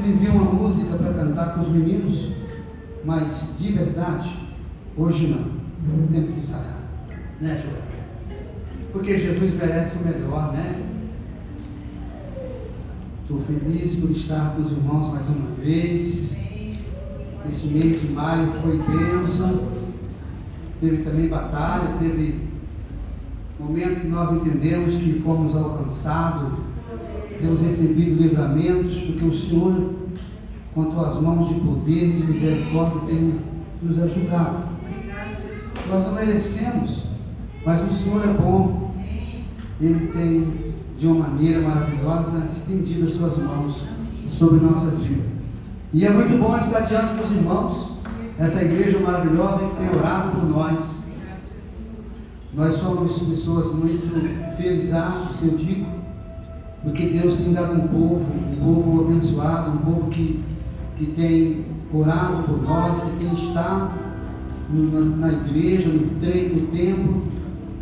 me envia uma música para cantar com os meninos, mas de verdade, hoje não. Temos que ensaiar, né, Joel? Porque Jesus merece o melhor, né? Estou feliz por estar com os irmãos mais uma vez. Esse mês de maio foi bênção. Teve também batalha, teve momento que nós entendemos que fomos alcançados, temos recebido livramentos, porque o Senhor, com as tuas mãos de poder e de misericórdia, tem nos ajudado. Nós não merecemos, mas o Senhor é bom. Ele tem, de uma maneira maravilhosa, estendido as suas mãos sobre nossas vidas. E é muito bom estar diante dos irmãos, essa igreja maravilhosa que tem orado por nós. Nós somos pessoas muito felizes, eu digo, porque Deus tem dado um povo abençoado, um povo que tem orado por nós, que tem estado na igreja, no templo,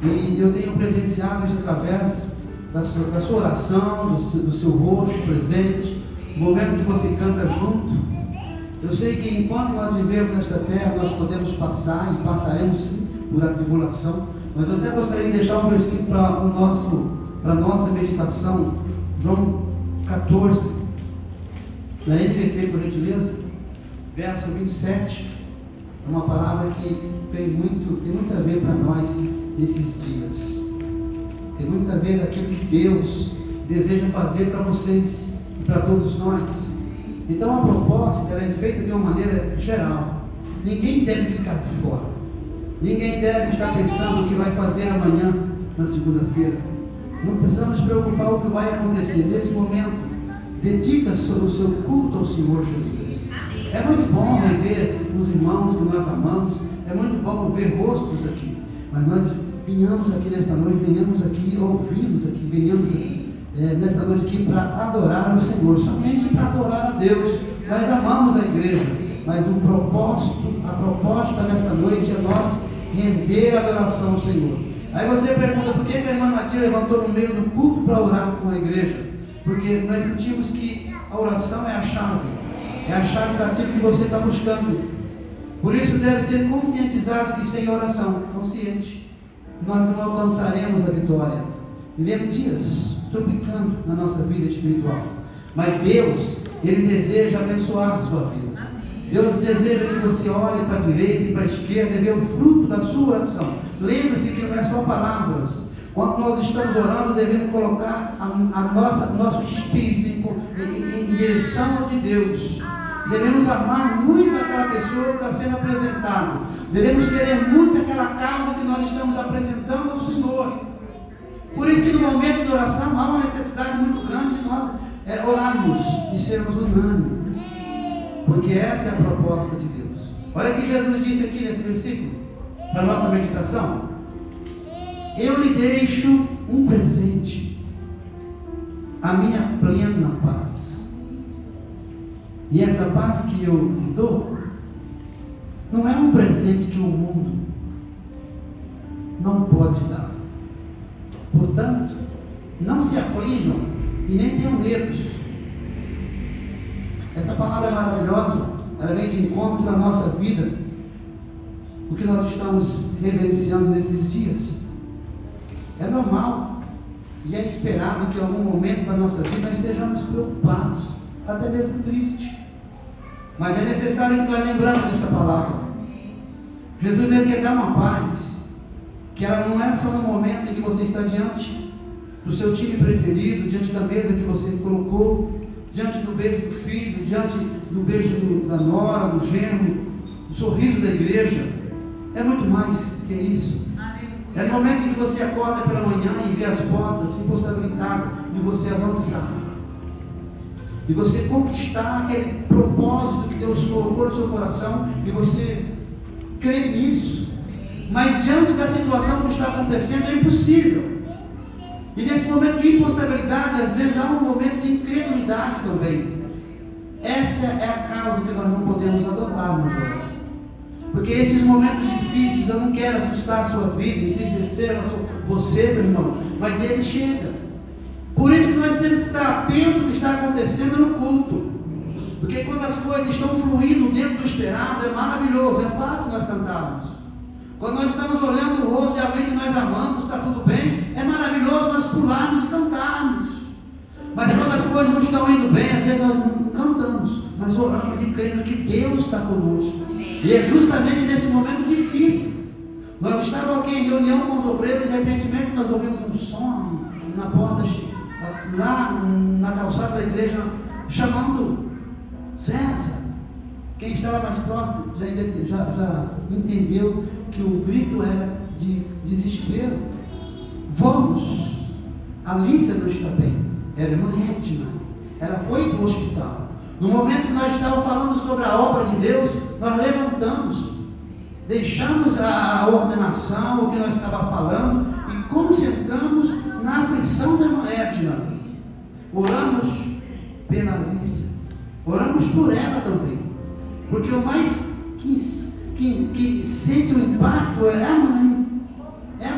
e eu tenho presenciado isso através da sua oração, do seu rosto presente, o momento que você canta junto. Eu sei que enquanto nós vivemos nesta terra, nós podemos passar e passaremos sim por a tribulação, mas eu até gostaria de deixar um versículo para a nossa meditação, João 14, na NVT, por gentileza, verso 27, é uma palavra que tem muito a ver para nós nesses dias, tem muito a ver daquilo que Deus deseja fazer para vocês e para todos nós. Então a proposta ela é feita de uma maneira geral, ninguém deve ficar de fora, ninguém deve estar pensando o que vai fazer amanhã, na segunda-feira. Não precisamos nos preocupar com o que vai acontecer nesse momento. Dedica o seu culto ao Senhor Jesus. É muito bom rever os irmãos que nós amamos, é muito bom ver rostos aqui, mas nós venhamos aqui nesta noite, venhamos aqui nesta noite aqui para adorar o Senhor, somente para adorar a Deus. Nós amamos a igreja, mas a proposta nesta noite é nós render a adoração ao Senhor. Aí você pergunta, por que a irmã Nadia levantou no meio do culto para orar com a igreja? Porque nós sentimos que a oração é a chave daquilo que você está buscando. Por isso deve ser conscientizado que sem oração, consciente, nós não alcançaremos a vitória. Vivemos dias tropicando na nossa vida espiritual, mas Deus, Ele deseja abençoar a sua vida. Deus deseja que você olhe para a direita e para a esquerda e veja o fruto da sua oração. Lembre-se que não é só palavras. Quando nós estamos orando, devemos colocar nosso espírito em direção de Deus. Devemos amar muito aquela pessoa que está sendo apresentada. Devemos querer muito aquela causa que nós estamos apresentando ao Senhor. Por isso que no momento de oração há uma necessidade muito grande de nós orarmos e sermos unânimes. Porque essa é a proposta de Deus. Olha o que Jesus disse aqui nesse versículo, para a nossa meditação. Eu lhe deixo um presente, a minha plena paz. E essa paz que eu lhe dou, não é um presente que o mundo não pode dar. Portanto, não se aflijam e nem tenham medo. Essa palavra é maravilhosa, ela vem de encontro à nossa vida, o que nós estamos reverenciando nesses dias. É normal e é esperado que em algum momento da nossa vida nós estejamos preocupados, até mesmo tristes. Mas é necessário que nós lembramos desta palavra. Jesus ele quer dar uma paz, que ela não é só no momento em que você está diante do seu time preferido, diante da mesa que você colocou, diante do beijo do filho, diante do beijo da nora, do genro, do sorriso da igreja. É muito mais que isso. É no momento em que você acorda pela manhã e vê as portas impossibilitadas de você avançar, de você conquistar aquele propósito que Deus colocou no seu coração, e você crê nisso. Mas diante da situação que está acontecendo, é impossível. E nesse momento de impossibilidade, às vezes há um momento de incredulidade também. Esta é a causa que nós não podemos adotar, meu irmão. Porque esses momentos difíceis, eu não quero assustar a sua vida, entristecer você, meu irmão, mas ele chega. Por isso que nós temos que estar atentos ao que está acontecendo no culto. desesperado, é maravilhoso, é fácil nós cantarmos. Quando nós estamos olhando o rosto de alguém que nós amamos, está tudo bem, é maravilhoso nós pularmos e cantarmos. Mas quando as coisas não estão indo bem, às vezes nós não cantamos, mas oramos e crendo que Deus está conosco. E é justamente nesse momento difícil. Nós estávamos aqui em reunião com os obreiros e de repente nós ouvimos um som na porta, lá na calçada da igreja, chamando César. Quem estava mais próximo já entendeu que o grito era de desespero. Vamos, a Lícia não está bem, era irmã Edna, ela foi para o hospital. No momento que nós estávamos falando sobre a obra de Deus, nós levantamos, deixamos a ordenação, o que nós estávamos falando, e concentramos na aflição da irmã Edna. Oramos pela Lícia, oramos por ela também, porque o mais que sente o impacto é a mãe. É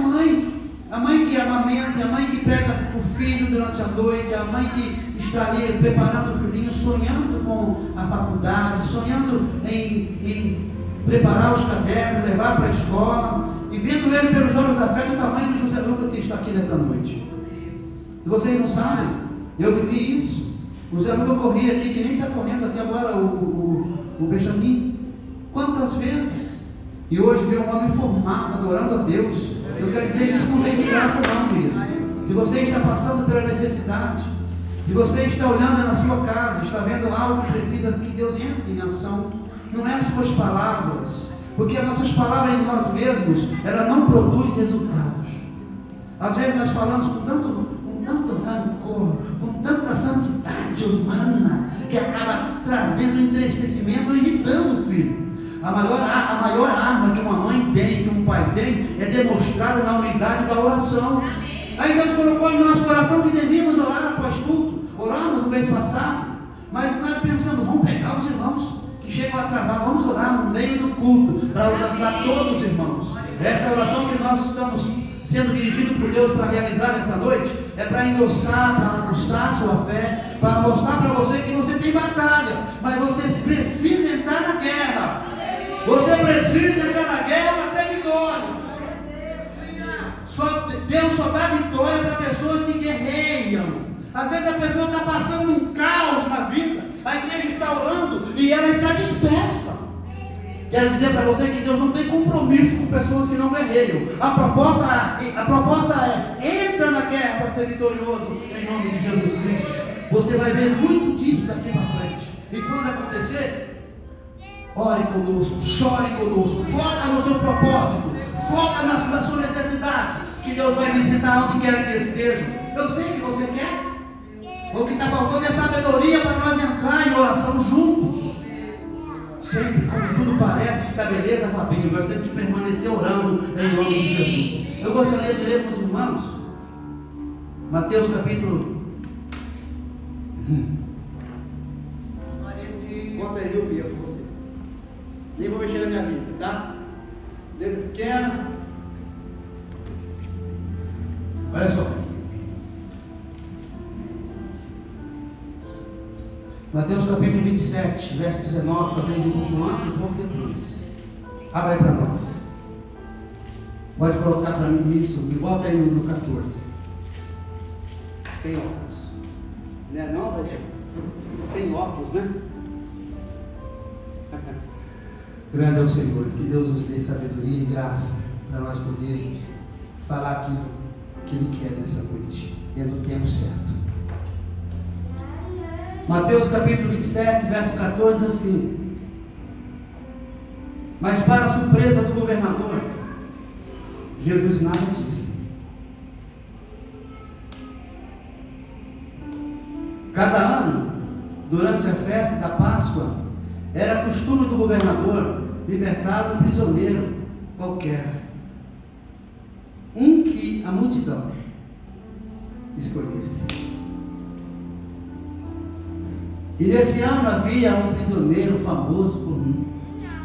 a mãe que amamenta, a mãe que pega o filho durante a noite, a mãe que está ali preparando o filhinho, sonhando com a faculdade, sonhando em preparar os cadernos, levar para a escola, e vendo ele pelos olhos da fé do tamanho do José Lucas que está aqui nessa noite. E vocês não sabem, eu vivi isso. O José Lucas corria aqui, que nem está correndo aqui agora o Benjamin. Quantas vezes? E hoje vê um homem formado, adorando a Deus. Eu quero dizer que isso não vem de graça não, querido. Se você está passando pela necessidade, se você está olhando na sua casa, está vendo algo que precisa que Deus entre em ação, não é as suas palavras, porque as nossas palavras em nós mesmos, ela não produz resultados. Às vezes nós falamos com tanto rancor, com tanta santidade humana, que acaba trazendo entristecimento e irritando o filho. A maior arma que uma mãe tem, que um pai tem, é demonstrada na unidade da oração. Aí Deus colocou em nosso coração que devíamos orar após culto. Oramos no mês passado, mas nós pensamos, vamos pegar os irmãos que chegam atrasados, vamos orar no meio do culto, para alcançar todos os irmãos. Essa oração que nós estamos sendo dirigidos por Deus para realizar nessa noite, é para endossar, para aguçar sua fé, para mostrar para você que você tem batalha, mas você precisa entrar na guerra. Você precisa entrar na guerra para ter vitória. Deus só dá vitória para pessoas que guerreiam. Às vezes a pessoa está passando um caos na vida, a igreja está orando e ela está dispersa. Quero dizer para você que Deus não tem compromisso com pessoas que não guerreiam. A proposta é: entra na guerra para ser vitorioso em nome de Jesus Cristo. Você vai ver muito disso daqui para frente. E quando acontecer, ore conosco, chore conosco, foca no seu propósito, foca na sua necessidade, que Deus vai visitar onde quer que esteja. Eu sei que você quer. O que está faltando é sabedoria para nós entrar em oração juntos. Sempre, quando tudo parece que está beleza, Fabinho, nós temos que permanecer orando em nome de Jesus. Eu gostaria de ler para os irmãos Mateus capítulo. Conta aí, eu vi para você. Nem vou mexer na minha Bíblia, tá? Letra pequena. Olha só. Mateus capítulo 27, verso 19, talvez um pouco antes e um pouco depois. Abra aí para nós. Pode colocar para mim isso, e volta aí no 14. Sem óculos. Não é não, Valdir? Sem óculos, né? Grande é o Senhor, que Deus nos dê sabedoria e graça para nós podermos falar aquilo que Ele quer nessa noite, dentro do tempo certo. Mateus capítulo 27, verso 14, assim: mas para a surpresa do governador, Jesus nada disse. Cada ano, durante a festa da Páscoa, era costume do governador libertar um prisioneiro qualquer, um que a multidão escolhesse. E nesse ano havia um prisioneiro famoso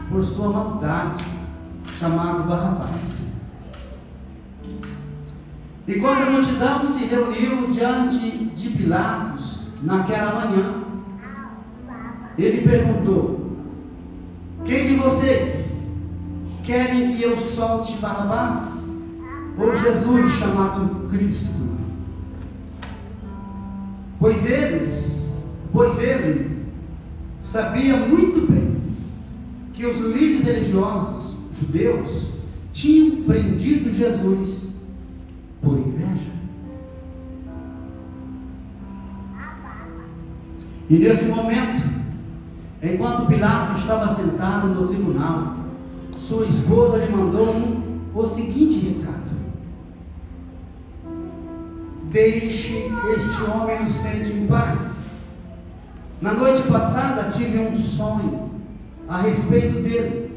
por sua maldade, chamado Barrabás. E quando a multidão se reuniu diante de Pilatos naquela manhã, ele perguntou: que vocês querem que eu solte Barrabás ou Jesus chamado Cristo? Pois ele sabia muito bem que os líderes religiosos judeus tinham prendido Jesus por inveja. E nesse momento, enquanto Pilatos estava sentado no tribunal, sua esposa lhe mandou o seguinte recado: deixe este homem inocente em paz. Na noite passada tive um sonho a respeito dele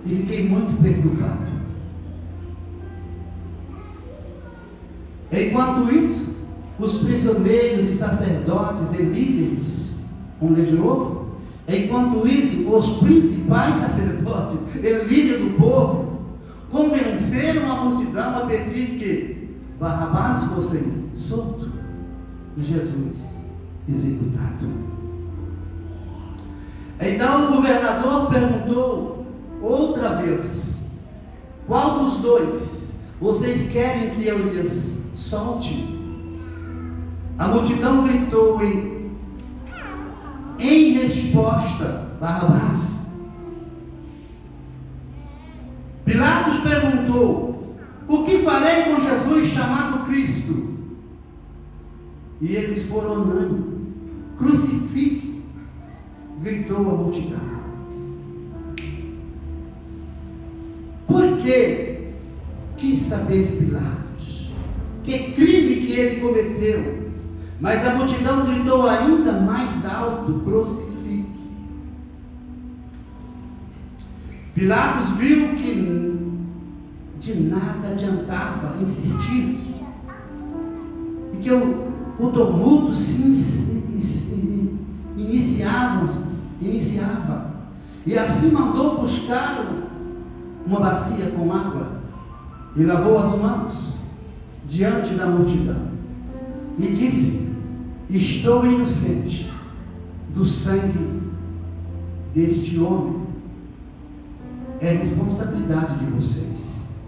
e fiquei muito perturbado. Enquanto isso, os prisioneiros e sacerdotes e líderes, vamos ler de novo? Enquanto isso, os principais sacerdotes e líderes do povo convenceram a multidão a pedir que Barrabás fosse solto e Jesus executado. Então o governador perguntou outra vez: qual dos dois vocês querem que eu lhes solte? A multidão gritou em resposta: Barrabás. Pilatos perguntou: o que farei com Jesus chamado Cristo? E eles foram unânimes: crucifique. Gritou a multidão. Por que quis saber Pilatos que crime que ele cometeu? Mas a multidão gritou ainda mais alto: crucifique. Pilatos viu que de nada adiantava insistir e que o tumulto iniciava, e assim mandou buscar uma bacia com água e lavou as mãos diante da multidão e disse: estou inocente do sangue deste homem, é responsabilidade de vocês.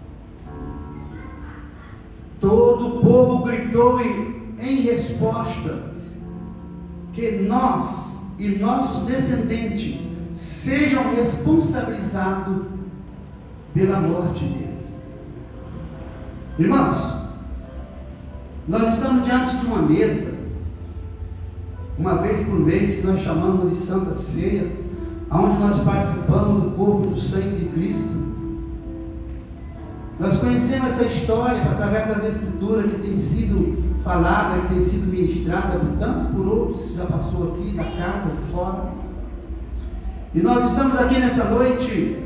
Todo o povo gritou em resposta que nós e nossos descendentes sejam responsabilizados pela morte dele. Irmãos, nós estamos diante de uma mesa, uma vez por mês, que nós chamamos de Santa Ceia, onde nós participamos do corpo e do sangue de Cristo. Nós conhecemos essa história através das Escrituras, que tem sido falada, que tem sido ministrada tanto por outros que já passou aqui na casa, de fora. E nós estamos aqui nesta noite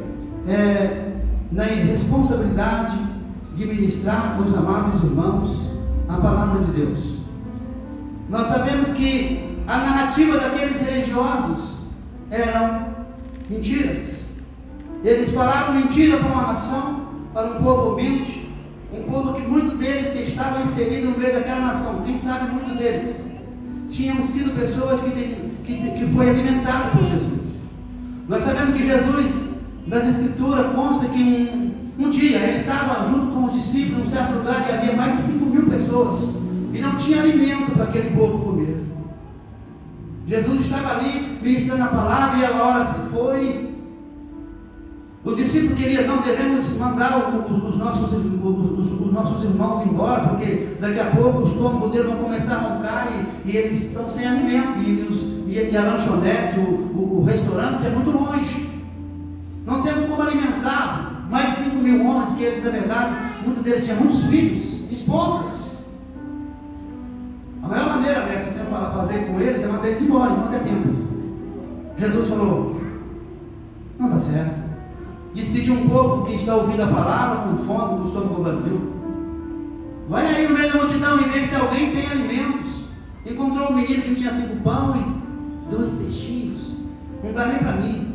na responsabilidade de ministrar aos amados irmãos a palavra de Deus. Nós sabemos que a narrativa daqueles religiosos eram mentiras. Eles falaram mentira para uma nação, para um povo humilde, um povo que muitos deles que estavam inseridos no meio daquela nação, quem sabe muitos deles tinham sido pessoas que foi alimentada por Jesus. Nós sabemos que Jesus, nas Escrituras, consta que um dia ele estava junto com os discípulos em um certo lugar e havia mais de 5.000 pessoas e não tinha alimento para aquele povo comer. Jesus estava ali ministrando a palavra e a hora se foi. Os discípulos queriam: não devemos mandar os nossos irmãos embora, porque daqui a pouco os estômagos deles vão começar a roncar e eles estão sem alimento, e a lanchonete, o restaurante é muito longe. Não temos como alimentar mais de 5.000 homens, porque na verdade muitos deles tinham muitos filhos, esposas. A maior maneira que você vai fazer com eles é mandar eles embora enquanto é tempo. Jesus falou: não dá certo. Despedir um povo que está ouvindo a palavra com fome, com o estômago vazio. Vai aí no meio da multidão e vê se alguém tem alimentos. Encontrou um menino que tinha 5 pão e 2 peixinhos. Não dá nem para mim,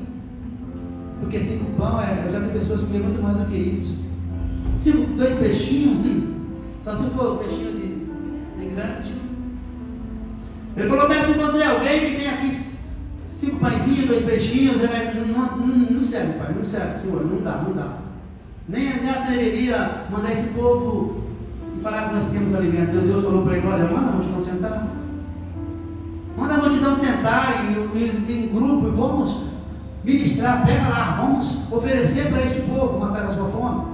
porque 5 pão, eu já vi pessoas comer muito mais do que isso. 2 peixinhos, só se for peixinho de grande. Ele falou: mas se encontrei alguém que tem aqui 5 pãezinhos, 2 peixinhos, não serve, pai, não serve, Senhor, não dá. Nem deveria mandar esse povo e falar que nós temos alimento. Deus falou para ele: olha, manda a multidão sentar. Manda a multidão sentar em grupo e vamos ministrar, pega lá, vamos oferecer para este povo matar a sua fome.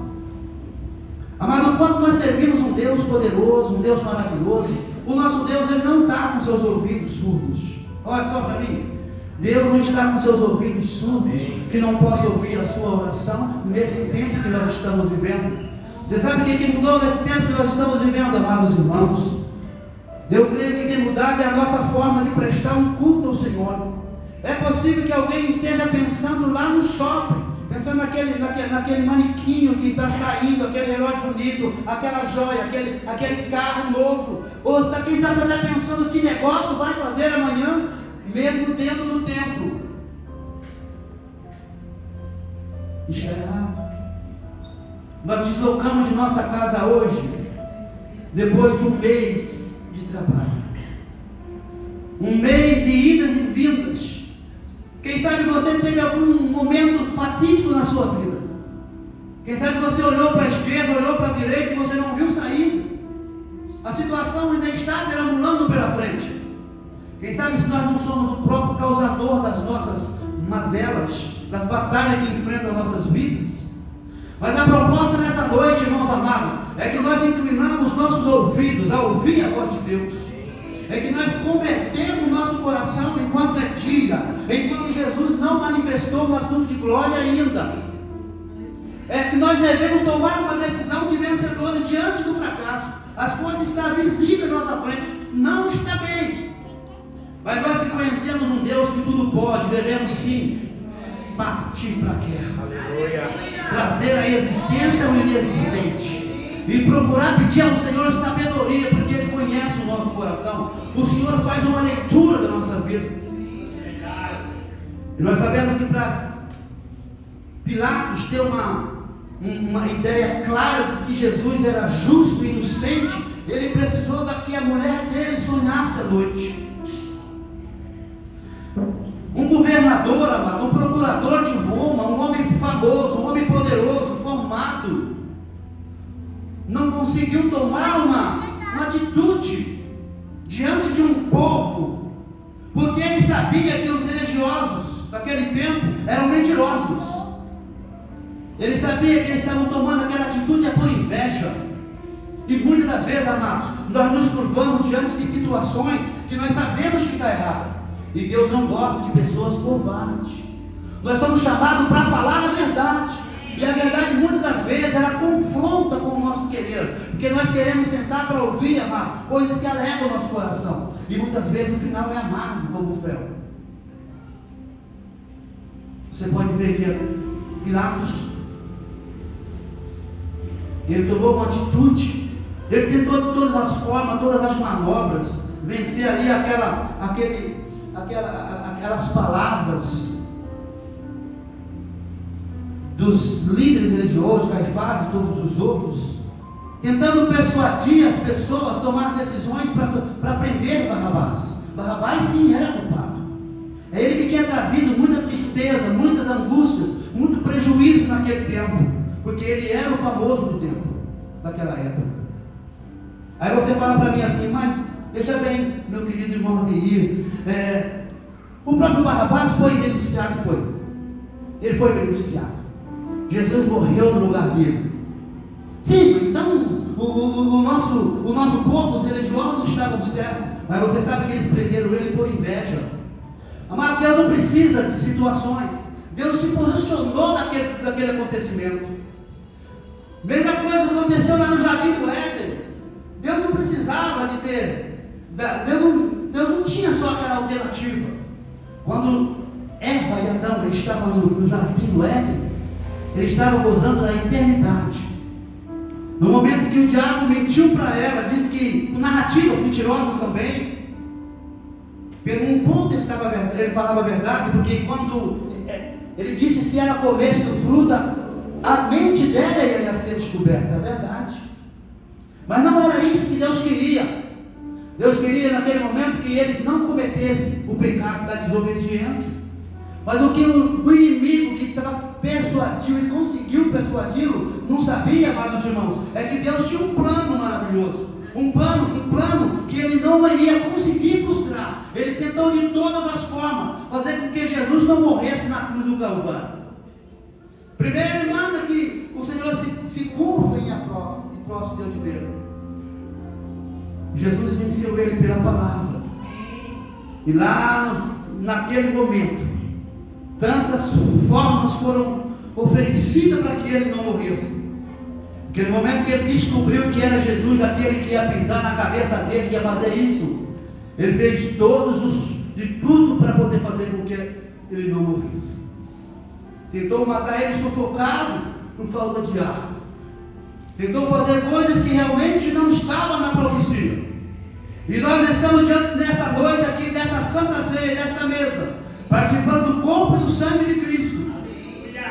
Amado, quando nós servimos um Deus poderoso, um Deus maravilhoso, o nosso Deus, ele não está com seus ouvidos surdos. Olha só para mim, Deus não está com seus ouvidos surdos, que não possa ouvir a sua oração nesse tempo que nós estamos vivendo. Você sabe o que mudou nesse tempo que nós estamos vivendo, amados irmãos? Eu creio que o que tem mudado é a nossa forma de prestar um culto ao Senhor. É possível que alguém esteja pensando lá no shopping, pensando naquele manequinho que está saindo, aquele relógio bonito, aquela joia, aquele carro novo. Ou quem sabe está pensando que negócio vai fazer amanhã, mesmo dentro do templo. Isso é errado. Nós deslocamos de nossa casa hoje, depois de um mês de trabalho, um mês de idas e vindas. Quem sabe você teve algum momento fatídico na sua vida. Quem sabe você olhou para a esquerda, olhou para a direita e você não viu saída. A situação ainda está perambulando pela frente. Quem sabe se nós não somos o próprio causador das nossas mazelas, das batalhas que enfrentam nossas vidas. Mas a proposta nessa noite, irmãos amados, é que nós inclinamos nossos ouvidos a ouvir a voz de Deus. É que nós convertemos nosso coração enquanto é dia, enquanto Jesus não manifestou no assunto de glória ainda. É que nós devemos tomar uma decisão de vencedores diante do fracasso. As coisas estão visíveis à nossa frente, não está bem. Mas nós que conhecemos um Deus que tudo pode, devemos sim partir para a guerra. Aleluia. Trazer à existência o inexistente. E procurar pedir ao Senhor sabedoria, porque Ele conhece o nosso coração. O Senhor faz uma leitura da nossa vida. E nós sabemos que para Pilatos ter uma ideia clara de que Jesus era justo e inocente, ele precisou que a mulher dele sonhasse à noite. Um governador, amado, um procurador de Roma, um homem famoso, um homem poderoso, formado, não conseguiu tomar uma atitude diante de um povo, porque ele sabia que os religiosos daquele tempo eram mentirosos. Ele sabia que eles estavam tomando aquela atitude por inveja. E muitas das vezes, amados, nós nos curvamos diante de situações que nós sabemos que está errado. E Deus não gosta de pessoas covardes. Nós somos chamados para falar a verdade. E a verdade, muitas das vezes, ela confronta com o nosso querer. Porque nós queremos sentar para ouvir, amado, coisas que alegram o nosso coração. E muitas vezes o final é amargo como o fel. Você pode ver que Pilatos, ele tomou uma atitude. Ele tentou de todas as formas, todas as manobras, vencer ali aquelas palavras dos líderes religiosos, Caifás e todos os outros, tentando persuadir as pessoas a tomar decisões para prender Barrabás. Barrabás sim era culpado. É ele que tinha trazido muita tristeza, muitas angústias, muito prejuízo naquele tempo, porque ele era o famoso do tempo, daquela época. Aí você fala para mim assim: mas veja bem, meu querido irmão Adeir, o próprio Barrabás foi beneficiado, ele foi beneficiado. Jesus morreu no lugar dele. Sim, então o nosso povo, os religiosos estavam certos, mas você sabe que eles prenderam ele por inveja. Amado, Deus não precisa de situações. Deus se posicionou naquele acontecimento. Mesma coisa aconteceu lá no Jardim do Éden. Deus não precisava de ter. Deus não tinha só aquela alternativa. Quando Eva e Adão estavam no Jardim do Éden, eles estavam gozando da eternidade. No momento que o diabo mentiu para ela, disse que narrativas mentirosas também. Por um ponto ele falava a verdade, porque quando ele disse se ela comesse do fruto, a mente dela ia ser descoberta, é verdade. Mas não era isso que Deus queria. Deus queria naquele momento que eles não cometessem o pecado da desobediência. Mas o que o inimigo que persuadiu e conseguiu persuadi-lo não sabia, amados irmãos, é que Deus tinha um plano maravilhoso. Um plano que ele não iria conseguir frustrar. Ele tentou de todas as formas fazer com que Jesus não morresse na cruz do Calvário. Primeiro ele manda que o Senhor se curvem a prova e próximo Deus de medo. Jesus venceu ele pela palavra. E lá naquele momento, tantas formas foram oferecidas para que ele não morresse. Porque no momento que ele descobriu que era Jesus, aquele que ia pisar na cabeça dele, que ia fazer isso, ele fez de tudo para poder fazer com que ele não morresse. Tentou matar ele sufocado por falta de ar. Tentou fazer coisas que realmente não estavam na profecia. E nós estamos diante nessa noite aqui, desta santa ceia, desta mesa, participando do corpo e do sangue de Cristo.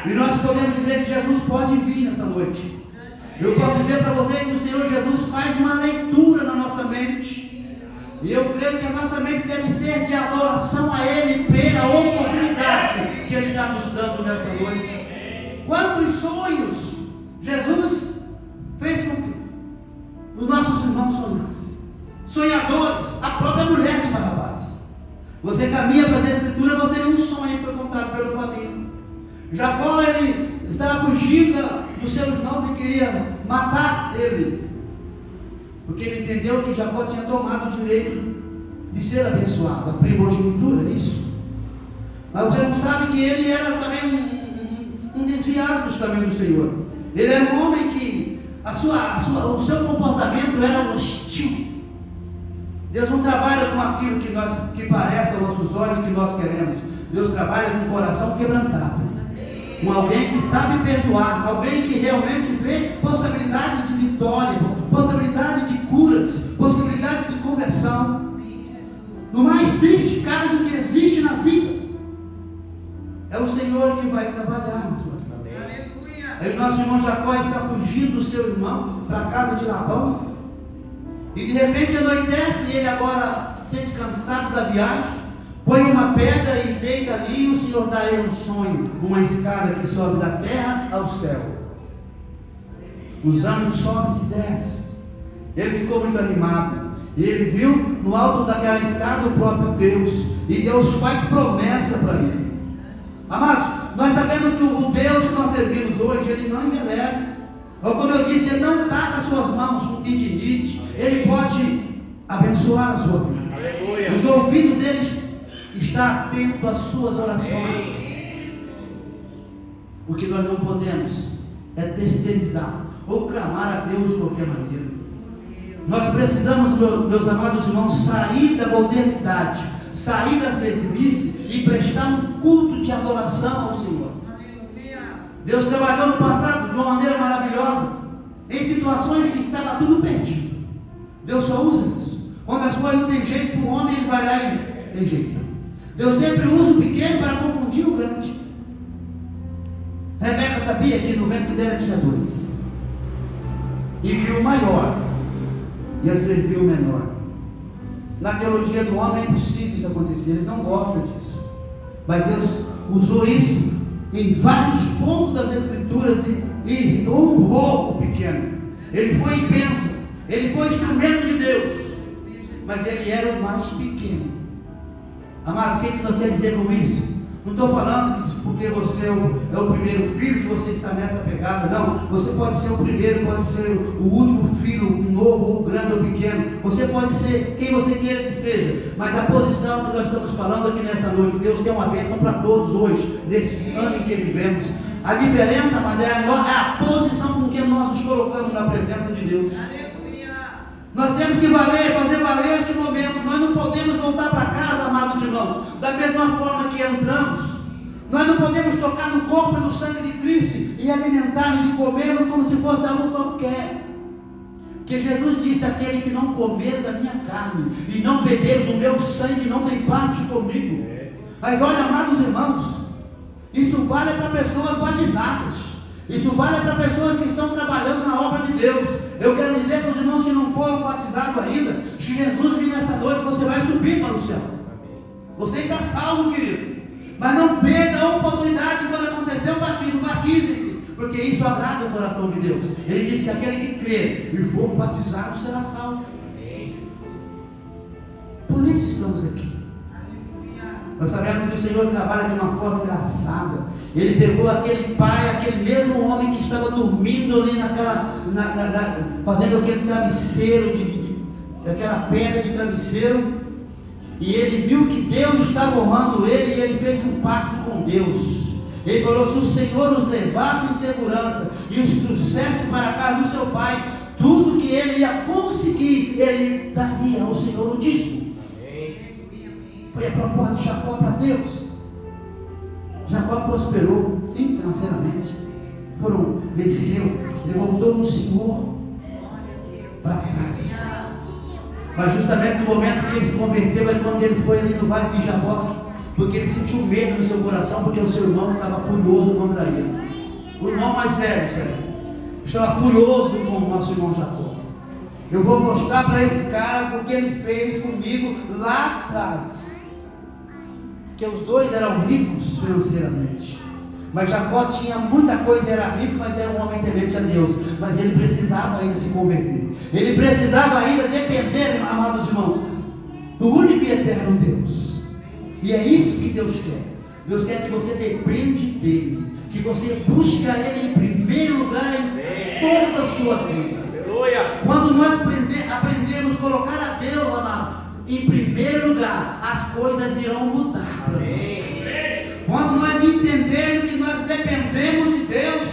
E nós podemos dizer que Jesus pode vir nessa noite. Eu posso dizer para você que o Senhor Jesus faz uma leitura na nossa mente. E eu creio que a nossa mente deve ser de adoração a Ele pela oportunidade que Ele está nos dando nesta noite. Quantos sonhos Jesus fez com que os nossos irmãos sonhassem? Sonhadores, a própria mulher de Barrabás. Você caminha para essa escritura, você vê um sonho que foi contado pelo família. Jacó, ele estava fugindo do seu irmão que queria matar ele, porque ele entendeu que Jacó tinha tomado o direito de ser abençoado, a primogenitura, isso. Mas você não sabe que ele era também um desviado dos caminhos do Senhor. Ele era um homem que o seu comportamento era hostil. Deus não trabalha com aquilo que parece aos nossos olhos que nós queremos. Deus trabalha com o coração quebrantado, com alguém que sabe perdoar, alguém que realmente vê possibilidade de vitória, possibilidade de curas, possibilidade de conversão. No mais triste caso que existe na vida, é o Senhor que vai trabalhar na sua vida. Aí o nosso irmão Jacó está fugindo do seu irmão para a casa de Labão, e de repente anoitece, e ele agora se sente cansado da viagem, põe uma pedra e deita ali, e o Senhor dá a ele um sonho, uma escada que sobe da terra ao céu. Os anjos sobem e se descem. Ele ficou muito animado. E ele viu no alto daquela escada o próprio Deus. E Deus faz promessa para ele. Amados, nós sabemos que o Deus que nós servimos hoje, ele não envelhece. Ou como eu disse, ele não está com as suas mãos com tendinite. Ele pode abençoar a sua vida. Aleluia. Os ouvidos deles está atento às suas orações. O que nós não podemos é terceirizar ou clamar a Deus de qualquer maneira. Nós precisamos, meus amados irmãos, sair da modernidade, sair das mesmices e prestar um culto de adoração ao Senhor. Deus trabalhou no passado de uma maneira maravilhosa, em situações que estava tudo perdido. Deus só usa isso. Quando as coisas não tem jeito para o homem, ele vai lá e tem jeito. Deus sempre usa o pequeno para confundir o grande. Rebeca sabia que no ventre dela tinha dois, e que o maior ia servir o menor. Na teologia do homem é impossível isso acontecer, eles não gostam disso. Mas Deus usou isso em vários pontos das Escrituras e honrou o pequeno. Ele foi bênção, ele foi instrumento de Deus, mas ele era o mais pequeno. Amado, o que nós quer dizer com isso? Não estou falando disso porque você é o primeiro filho, que você está nessa pegada. Não, você pode ser o primeiro, pode ser o último filho, o novo, ou grande ou pequeno. Você pode ser quem você queira que seja. Mas a posição que nós estamos falando aqui nesta noite, Deus tem uma bênção para todos hoje, nesse ano em que vivemos. A diferença, amado, é a posição com que nós nos colocamos na presença de Deus. Nós temos que fazer valer este momento. Nós não podemos voltar para casa, amados irmãos, da mesma forma que entramos. Nós não podemos tocar no corpo e no sangue de Cristo e alimentar-nos e comermos como se fosse algo qualquer. Porque Jesus disse: aquele que não comer da minha carne e não beber do meu sangue não tem parte comigo. Mas olha, amados irmãos, isso vale para pessoas batizadas. Isso vale para pessoas que estão trabalhando na obra de Deus. Eu quero dizer para os irmãos que não foram batizados ainda, se Jesus vir nesta noite, você vai subir para o céu. Você está salvo, querido. Mas não perca a oportunidade quando acontecer o batismo. Batizem-se, porque isso agrada o coração de Deus. Ele disse que aquele que crê e for batizado será salvo. Por isso estamos aqui. Nós sabemos que o Senhor trabalha de uma forma engraçada. Ele pegou aquele pai, aquele mesmo homem que estava dormindo ali fazendo aquele travesseiro, aquela pedra de travesseiro, e ele viu que Deus estava honrando ele, e ele fez um pacto com Deus. Ele falou: se o Senhor os levasse em segurança e os trouxesse para a casa do seu pai, tudo que ele ia conseguir, ele daria ao Senhor o dízimo. Foi a proposta de Jacó para Deus. Jacó prosperou, sim, financeiramente. Venceu. Ele voltou no Senhor para trás. Mas justamente no momento que ele se converteu é quando ele foi ali no vale de Jaboque, porque ele sentiu medo no seu coração, porque o seu irmão estava furioso contra ele. O irmão mais velho, Senhor, estava furioso com o nosso irmão Jacó. Eu vou mostrar para esse cara o que ele fez comigo lá atrás. Porque os dois eram ricos financeiramente, mas Jacó tinha muita coisa, era rico, mas era um homem temente a Deus. Mas ele precisava ainda se converter. Ele precisava ainda depender, amados irmãos, do único e eterno Deus. E é isso que Deus quer. Deus quer que você depende dele, que você busque a ele em primeiro lugar em toda a sua vida. Quando nós aprendemos a colocar a Deus, amado, em primeiro lugar, as coisas irão mudar para nós. Quando nós entendermos que nós dependemos de Deus,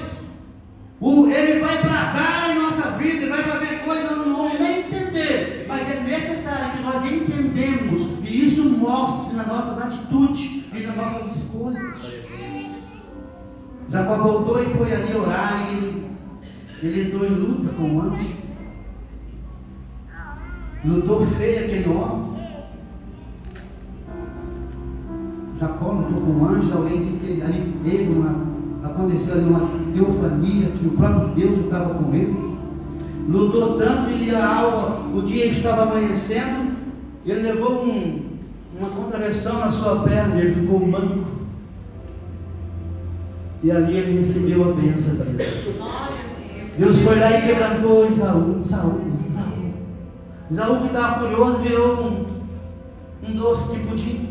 Ele vai bradar em nossa vida, Ele vai fazer coisas que nós não vamos nem entender, mas é necessário que nós entendemos, e isso mostre nas nossas atitudes e nas nossas escolhas. Jacó voltou e foi ali orar, e ele entrou em luta com o anjo. Lutou feio aquele homem. Jacó lutou com o anjo. Alguém disse que ali aconteceu ali uma teofania, que o próprio Deus lutava com ele. Lutou tanto, e o dia estava amanhecendo, ele levou uma contraversão na sua perna, ele ficou manco. E ali ele recebeu a bênção de Deus. Deus foi lá e quebrantou Esaú, que estava furioso, virou um doce de pudim,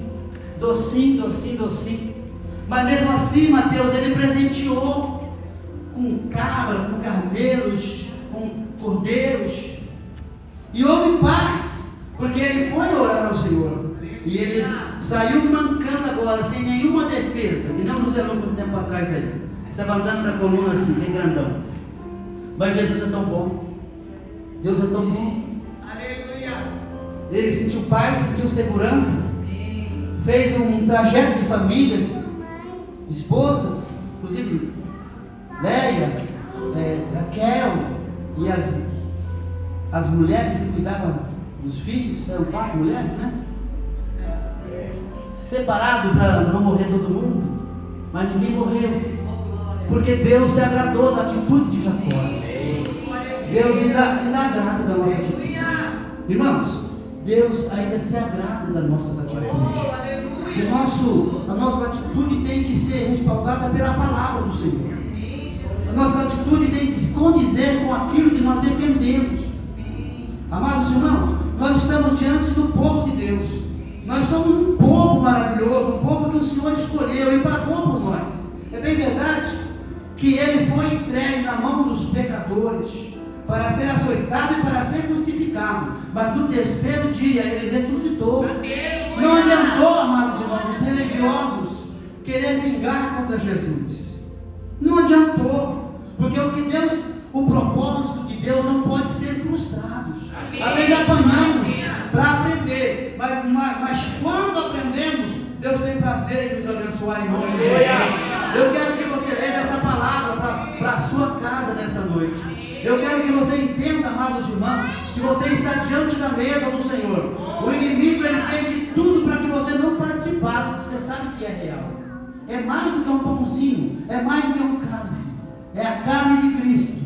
docinho. Mas mesmo assim, Mateus, ele presenteou com cabra, com carneiros, com cordeiros, e houve paz, porque ele foi orar ao Senhor, e ele saiu mancando agora, sem nenhuma defesa, e não nos levou muito tempo atrás aí, estava andando na coluna assim, bem grandão. Mas Jesus é tão bom, Deus é tão bom. Ele sentiu paz, sentiu segurança, fez um trajeto de famílias, esposas, inclusive Léia, Raquel, e as mulheres que cuidavam dos filhos, eram 4 mulheres, né? Separado para não morrer todo mundo, mas ninguém morreu, porque Deus se agradou da atitude de Jacó. Deus ainda agrada da nossa atitude. Irmãos, Deus ainda se agrada das nossas atitudes. A nossa atitude tem que ser respaldada pela palavra do Senhor. A nossa atitude tem que se condizer com aquilo que nós defendemos. Amados irmãos, nós estamos diante do povo de Deus. Nós somos um povo maravilhoso, um povo que o Senhor escolheu e pagou por nós. É bem verdade que Ele foi entregue na mão dos pecadores, para ser açoitado e para ser crucificado, mas no terceiro dia Ele ressuscitou. Não adiantou, amados irmãos, os religiosos querer vingar contra Jesus. Não adiantou, porque o propósito de Deus não pode ser frustrado. Às vezes apanhamos para aprender, mas quando aprendemos, Deus tem prazer em nos abençoar em nome de Jesus. Eu quero que você leve essa palavra para a sua casa nessa noite. Eu quero que você entenda, amados irmãos, que você está diante da mesa do Senhor. O inimigo, ele fez de tudo para que você não participasse. Você sabe que é real. É mais do que um pãozinho, é mais do que um cálice. É a carne de Cristo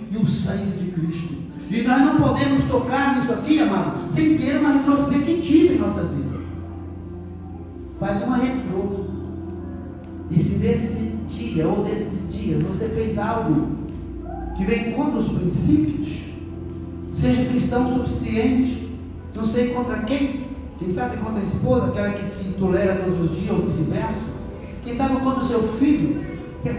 e o sangue de Cristo. E nós não podemos tocar nisso aqui, amado, sem ter uma retrospectiva em nossa vida. Faz uma retrô. E se nesse dia ou desses dias você fez algo que vem contra os princípios, seja cristão suficiente, não sei contra quem sabe contra a esposa, aquela que te tolera todos os dias, ou vice-versa, quem sabe contra o seu filho,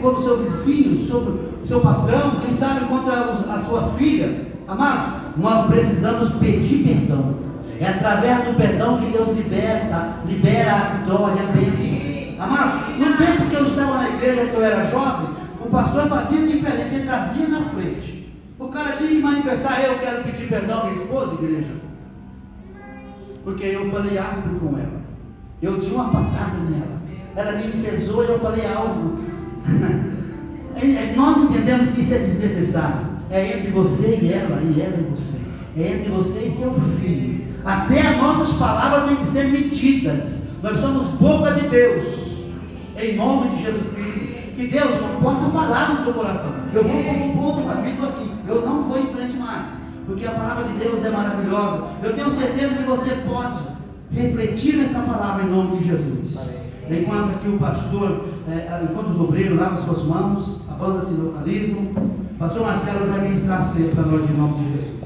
contra o seu vizinho, sobre o seu patrão, quem sabe contra a sua filha. Amados, nós precisamos pedir perdão. É através do perdão que Deus libera a vitória, a bênção. Amados, no tempo que eu estava na igreja, que eu era jovem, o pastor fazia diferente, ele trazia na frente. O cara tinha que manifestar: eu quero pedir perdão à minha esposa, igreja, porque eu falei áspero com ela, eu tinha uma patada nela, ela me enfesou e eu falei algo. Nós entendemos que isso é desnecessário. É entre você e ela e você. É entre você e seu filho. Até as nossas palavras têm que ser medidas. Nós somos boca de Deus, em nome de Jesus Cristo. Que Deus não possa falar no seu coração: eu vou pôr um ponto capítulo aqui, eu não vou em frente mais, porque a palavra de Deus é maravilhosa. Eu tenho certeza que você pode refletir nessa palavra em nome de Jesus. Enquanto aqui o pastor, enquanto os obreiros lavam suas mãos, a banda se localizam, o pastor Marcelo vai ministrar cedo para nós em nome de Jesus.